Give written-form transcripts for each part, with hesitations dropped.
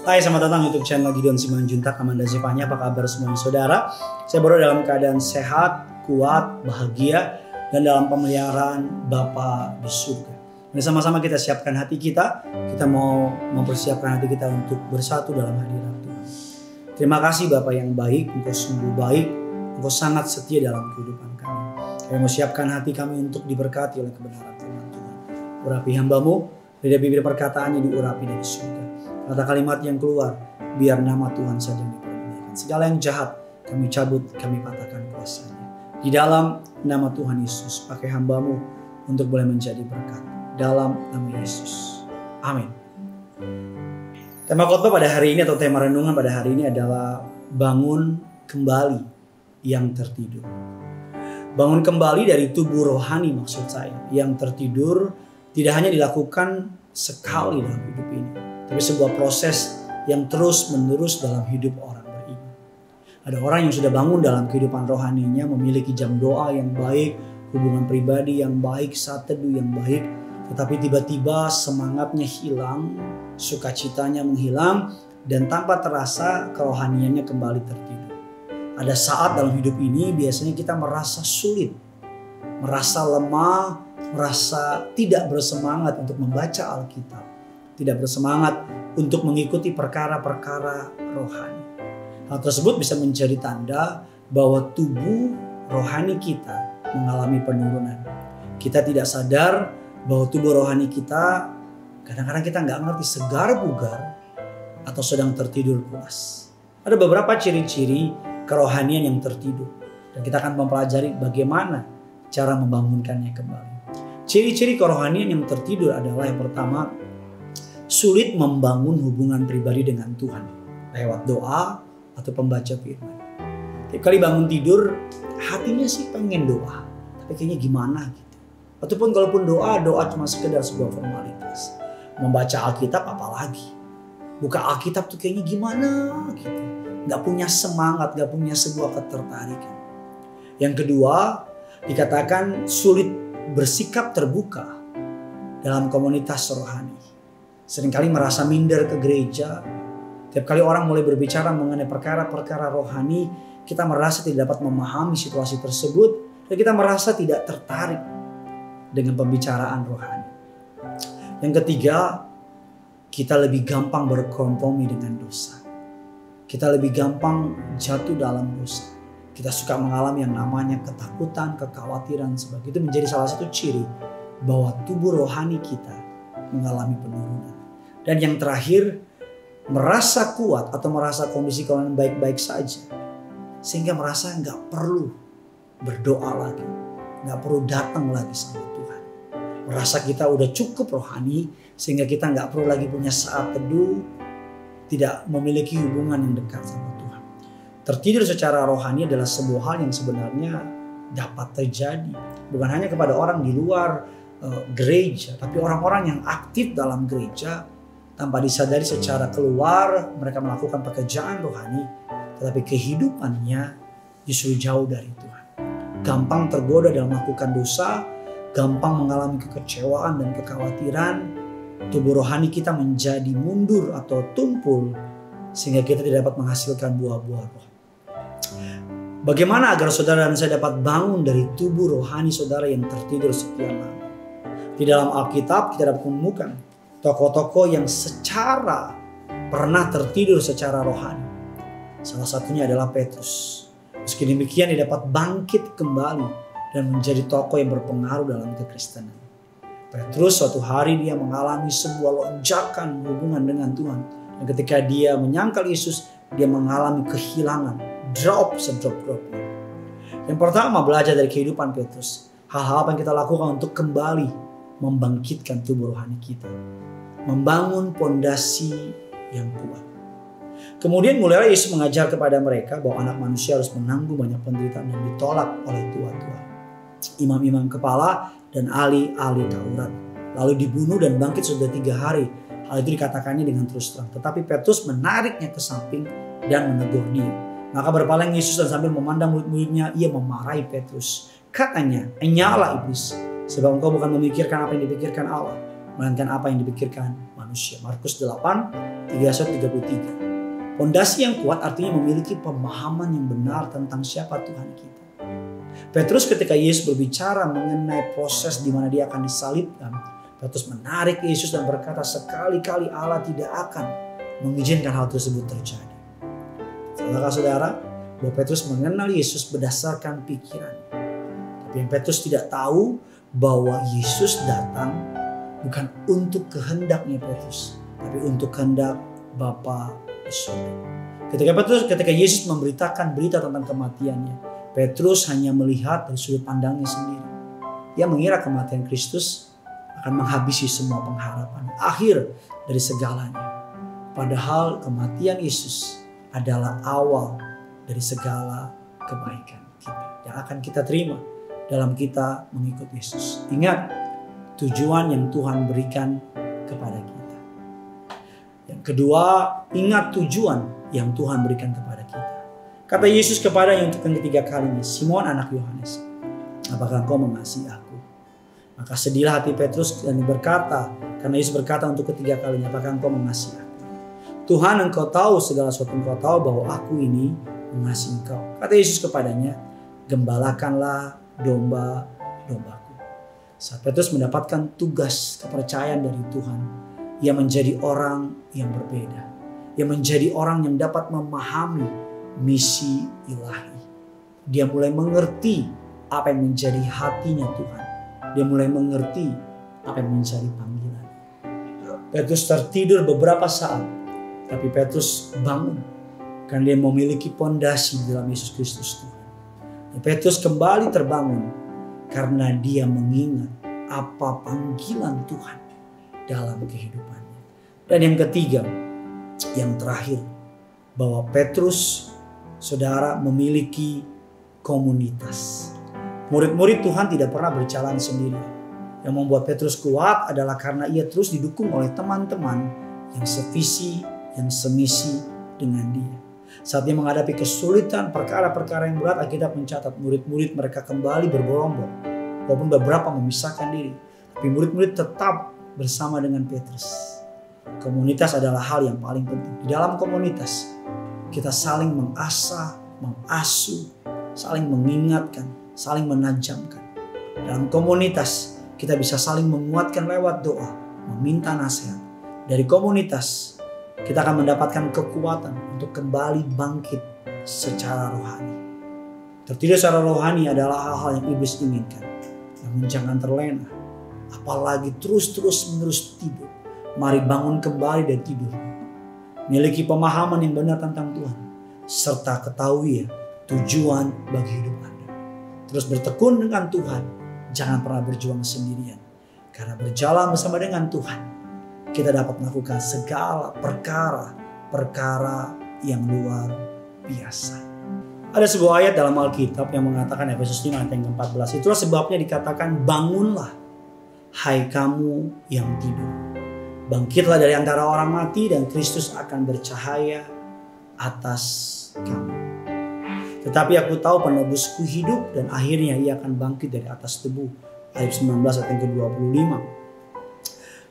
Hai, selamat datang YouTube channel Gideon Simanjuntak. Amanda Zevanya, apa kabar semuanya saudara? Saya baru dalam keadaan sehat, kuat, bahagia, dan dalam pemeliharaan Bapa di surga. Mari sama-sama kita siapkan hati kita. Kita mau mempersiapkan hati kita untuk bersatu dalam hadirat Tuhan. Terima kasih Bapa yang baik, Engkau sungguh baik, Engkau sangat setia dalam kehidupan kami. Kami mau siapkan hati kami untuk diberkati oleh kebenaran firman Tuhan. Urapi hamba-Mu, lidah bibir perkataannya diurapi dari surga. Kata kalimat yang keluar, biar nama Tuhan saja yang dipermuliakan. Segala yang jahat kami cabut, kami patahkan kuasanya. Di dalam nama Tuhan Yesus, pakai hamba-Mu untuk boleh menjadi berkat. Dalam nama Yesus. Amin. Tema khotbah pada hari ini atau tema renungan pada hari ini adalah bangun kembali yang tertidur. Bangun kembali dari tubuh rohani maksud saya. Yang tertidur tidak hanya dilakukan sekali dalam hidup ini, tapi sebuah proses yang terus menerus dalam hidup orang beriman. Ada orang yang sudah bangun dalam kehidupan rohaninya, memiliki jam doa yang baik, hubungan pribadi yang baik, saat teduh yang baik, tetapi tiba-tiba semangatnya hilang, sukacitanya menghilang, dan tanpa terasa kerohaniannya kembali tertidur. Ada saat dalam hidup ini biasanya kita merasa sulit, merasa lemah, merasa tidak bersemangat untuk membaca Alkitab, tidak bersemangat untuk mengikuti perkara-perkara rohani. Hal tersebut bisa menjadi tanda bahwa tubuh rohani kita mengalami penurunan. Kita tidak sadar bahwa tubuh rohani kita kadang-kadang kita nggak ngerti segar bugar atau sedang tertidur pulas. Ada beberapa ciri-ciri kerohanian yang tertidur, dan kita akan mempelajari bagaimana cara membangunkannya kembali. Ciri-ciri kerohanian yang tertidur adalah yang pertama, sulit membangun hubungan pribadi dengan Tuhan lewat doa atau pembaca firman. Tiap kali bangun tidur, hatinya sih pengen doa, tapi kayaknya gimana gitu. Ataupun kalaupun doa cuma sekedar sebuah formalitas. Membaca Alkitab apalagi. Buka Alkitab tuh kayaknya gimana gitu. Gak punya semangat, gak punya sebuah ketertarikan. Yang kedua, dikatakan sulit bersikap terbuka dalam komunitas rohani. Seringkali merasa minder ke gereja. Tiap kali orang mulai berbicara mengenai perkara-perkara rohani, kita merasa tidak dapat memahami situasi tersebut, dan kita merasa tidak tertarik dengan pembicaraan rohani. Yang ketiga, kita lebih gampang berkompromi dengan dosa. Kita lebih gampang jatuh dalam dosa. Kita suka mengalami yang namanya ketakutan, kekhawatiran sebagai itu menjadi salah satu ciri bahwa tubuh rohani kita mengalami penurunan. Dan yang terakhir, merasa kuat atau merasa kondisi keuangan baik-baik saja, sehingga merasa nggak perlu berdoa lagi, nggak perlu datang lagi sama Tuhan. Merasa kita udah cukup rohani, sehingga kita nggak perlu lagi punya saat teduh, tidak memiliki hubungan yang dekat sama Tuhan. Tertidur secara rohani adalah sebuah hal yang sebenarnya dapat terjadi. Bukan hanya kepada orang di luar gereja, tapi orang-orang yang aktif dalam gereja tanpa disadari secara keluar mereka melakukan pekerjaan rohani, tetapi kehidupannya justru jauh dari Tuhan. Gampang tergoda dalam melakukan dosa, gampang mengalami kekecewaan dan kekhawatiran. Tubuh rohani kita menjadi mundur atau tumpul sehingga kita tidak dapat menghasilkan buah-buah roh. Bagaimana agar saudara dan saya dapat bangun dari tubuh rohani saudara yang tertidur sekian lama? Di dalam Alkitab kita dapat menemukan tokoh-tokoh yang secara pernah tertidur secara rohani. Salah satunya adalah Petrus. Meski demikian dia dapat bangkit kembali dan menjadi tokoh yang berpengaruh dalam kekristenan. Petrus suatu hari dia mengalami sebuah lonjakan hubungan dengan Tuhan. Dan ketika dia menyangkal Yesus, dia mengalami kehilangan. Drop sedrop-dropnya. Yang pertama, belajar dari kehidupan Petrus. Hal-hal apa yang kita lakukan untuk kembali membangkitkan tubuh rohani kita. Membangun pondasi yang kuat. Kemudian mulailah Yesus mengajar kepada mereka bahwa anak manusia harus menanggung banyak penderitaan yang ditolak oleh tua-tua, imam-imam kepala, dan ahli-ahli Taurat. Lalu dibunuh dan bangkit sudah 3 hari. Hal itu dikatakannya dengan terus terang. Tetapi Petrus menariknya ke samping dan menegur dia. Maka berpaling Yesus dan sambil memandang murid-muridnya, ia memarahi Petrus. Katanya, "Enyala iblis, sebab engkau bukan memikirkan apa yang dipikirkan Allah, melainkan apa yang dipikirkan manusia. Markus 8, 31-33. Pondasi yang kuat artinya memiliki pemahaman yang benar tentang siapa Tuhan kita. Petrus ketika Yesus berbicara mengenai proses di mana dia akan disalibkan, Petrus menarik Yesus dan berkata, sekali-kali Allah tidak akan mengizinkan hal tersebut terjadi. Saudara-saudara, bahwa Petrus mengenal Yesus berdasarkan pikirannya. Tapi yang Petrus tidak tahu bahwa Yesus datang bukan untuk kehendaknya Petrus, tapi untuk kehendak Bapa di surga. Ketika Yesus memberitakan berita tentang kematiannya, Petrus hanya melihat dari sudut pandangnya sendiri. Dia mengira kematian Kristus akan menghabisi semua pengharapan, akhir dari segalanya. Padahal kematian Yesus adalah awal dari segala kebaikan kita yang akan kita terima dalam kita mengikut Yesus. Ingat tujuan yang Tuhan berikan kepada kita. Yang kedua, ingat tujuan yang Tuhan berikan kepada kita. Kata Yesus kepadanya untuk yang ketiga kalinya, Simon anak Yohanes, apakah engkau mengasihi aku? Maka sedihlah hati Petrus dan berkata, karena Yesus berkata untuk ketiga kalinya, apakah engkau mengasihi aku? Tuhan, engkau tahu segala sesuatu, engkau tahu bahwa aku ini mengasihi engkau. Kata Yesus kepadanya, gembalakanlah domba-dombaku. Saat Petrus mendapatkan tugas kepercayaan dari Tuhan, ia menjadi orang yang berbeda. Ia menjadi orang yang dapat memahami misi ilahi. Dia mulai mengerti apa yang menjadi hatinya Tuhan. Dia mulai mengerti apa yang menjadi panggilan. Petrus tertidur beberapa saat, tapi Petrus bangun karena dia memiliki pondasi dalam Yesus Kristus Tuhan. Dan Petrus kembali terbangun karena dia mengingat apa panggilan Tuhan dalam kehidupannya. Dan yang ketiga, yang terakhir, bahwa Petrus, saudara, memiliki komunitas. Murid-murid Tuhan tidak pernah berjalan sendiri. Yang membuat Petrus kuat adalah karena ia terus didukung oleh teman-teman yang sevisi, yang semisi dengan dia. Saat dia menghadapi kesulitan, perkara-perkara yang berat, Alkitab mencatat murid-murid mereka kembali bergerombol. Walaupun beberapa memisahkan diri, tapi murid-murid tetap bersama dengan Petrus. Komunitas adalah hal yang paling penting. Di dalam komunitas, kita saling mengasah, mengasuh, saling mengingatkan, saling menajamkan. Dalam komunitas, kita bisa saling menguatkan lewat doa, meminta nasihat. Dari komunitas, kita akan mendapatkan kekuatan untuk kembali bangkit secara rohani. Tertidur secara rohani adalah hal-hal yang iblis inginkan. Namun jangan terlena, apalagi terus-menerus tidur. Mari bangun kembali dari tidur. Miliki pemahaman yang benar tentang Tuhan, serta ketahui tujuan bagi hidup Anda. Terus bertekun dengan Tuhan, jangan pernah berjuang sendirian. Karena berjalan bersama dengan Tuhan, kita dapat melakukan segala perkara yang luar biasa. Ada sebuah ayat dalam Alkitab yang mengatakan, Efesus 5 ayat yang ke-14. Itulah sebabnya dikatakan, bangunlah hai kamu yang tidur. Bangkitlah dari antara orang mati dan Kristus akan bercahaya atas kamu. Tetapi aku tahu penebusku hidup dan akhirnya ia akan bangkit dari atas tebu. Ayat 19 ayat yang ke-25.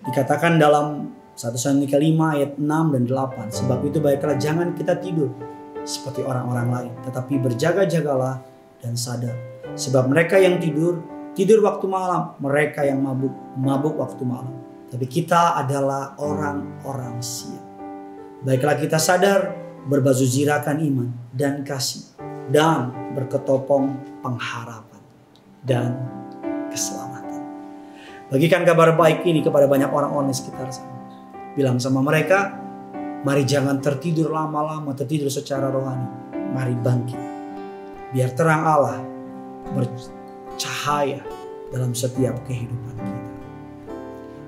Dikatakan dalam 1 Tesalonika 5 ayat 6 dan 8. Sebab itu baiklah jangan kita tidur seperti orang-orang lain, tetapi berjaga-jagalah dan sadar. Sebab mereka yang tidur waktu malam, mereka yang mabuk waktu malam. Tapi kita adalah orang-orang siang. Baiklah kita sadar, berbaju zirakan iman dan kasih, dan berketopong pengharapan dan keselamatan. Bagikan kabar baik ini kepada banyak orang-orang di sekitar sana. Bilang sama mereka, mari jangan tertidur lama-lama, tertidur secara rohani. Mari bangkit. Biar terang Allah bercahaya dalam setiap kehidupan kita.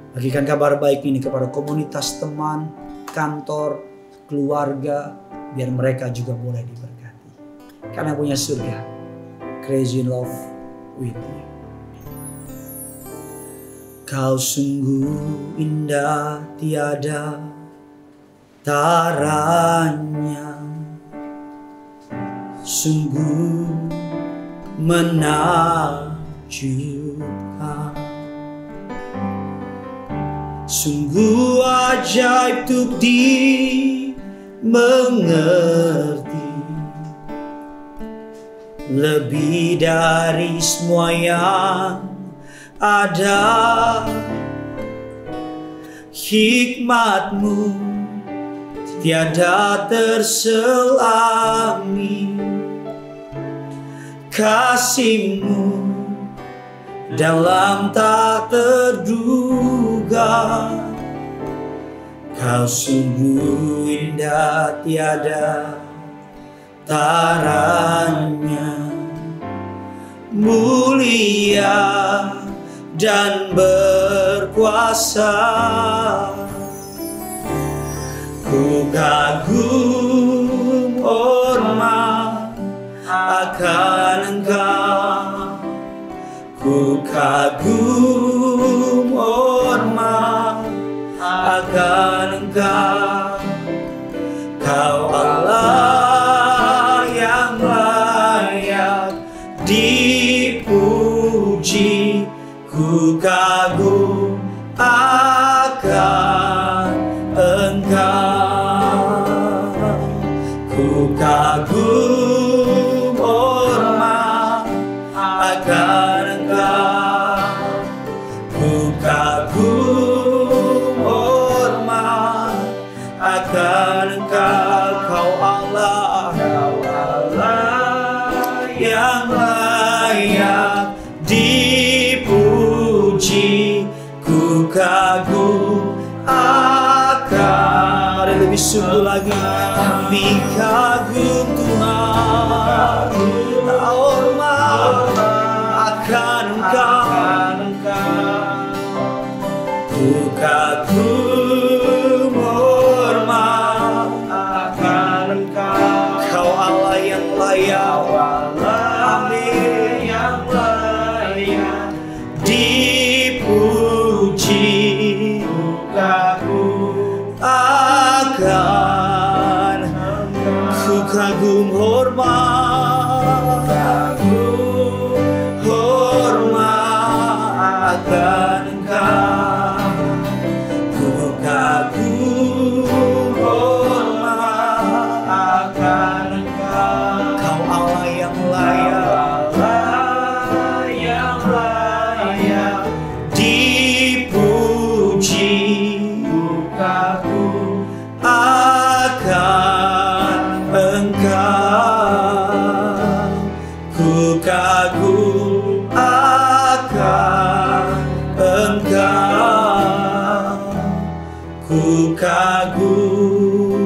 Bagikan kabar baik ini kepada komunitas teman, kantor, keluarga, biar mereka juga boleh diberkati. Karena punya surga, crazy in love with you. Kau sungguh indah tiada taranya, sungguh menakjubkan. Sungguh ajaib untuk dimengerti, lebih dari semua yang ada. Hikmat-Mu tiada terselami, kasih-Mu dalam tak terduga. Kau sungguh indah tiada taranya, mulia dan berkuasa. Ku kagum hormat akan Engkau, ku kagum hormat akan Engkau. Kau Allah yang layak dipuji, ku kagum akan Engkau. Ku kagum hormat akan Engkau, ku kagum hormat akan Engkau. Kau Allah yang layak dipuji, ku kagum akan. Ada lebih sungguh lagi, kami kagum Tuhan, hormat akan Engkau. Ku kagum hormat akan Engkau. Kau Allah yang layak, amin, yang layak dipuji, ku kagum akan Engkau. Ku kagum hormat akan Engkau. Ku kagum hormat akan Engkau. Kau Allah yang layak dipuji, ku kagum akan Engkau. Ku kagum akan Engkau, ku kagum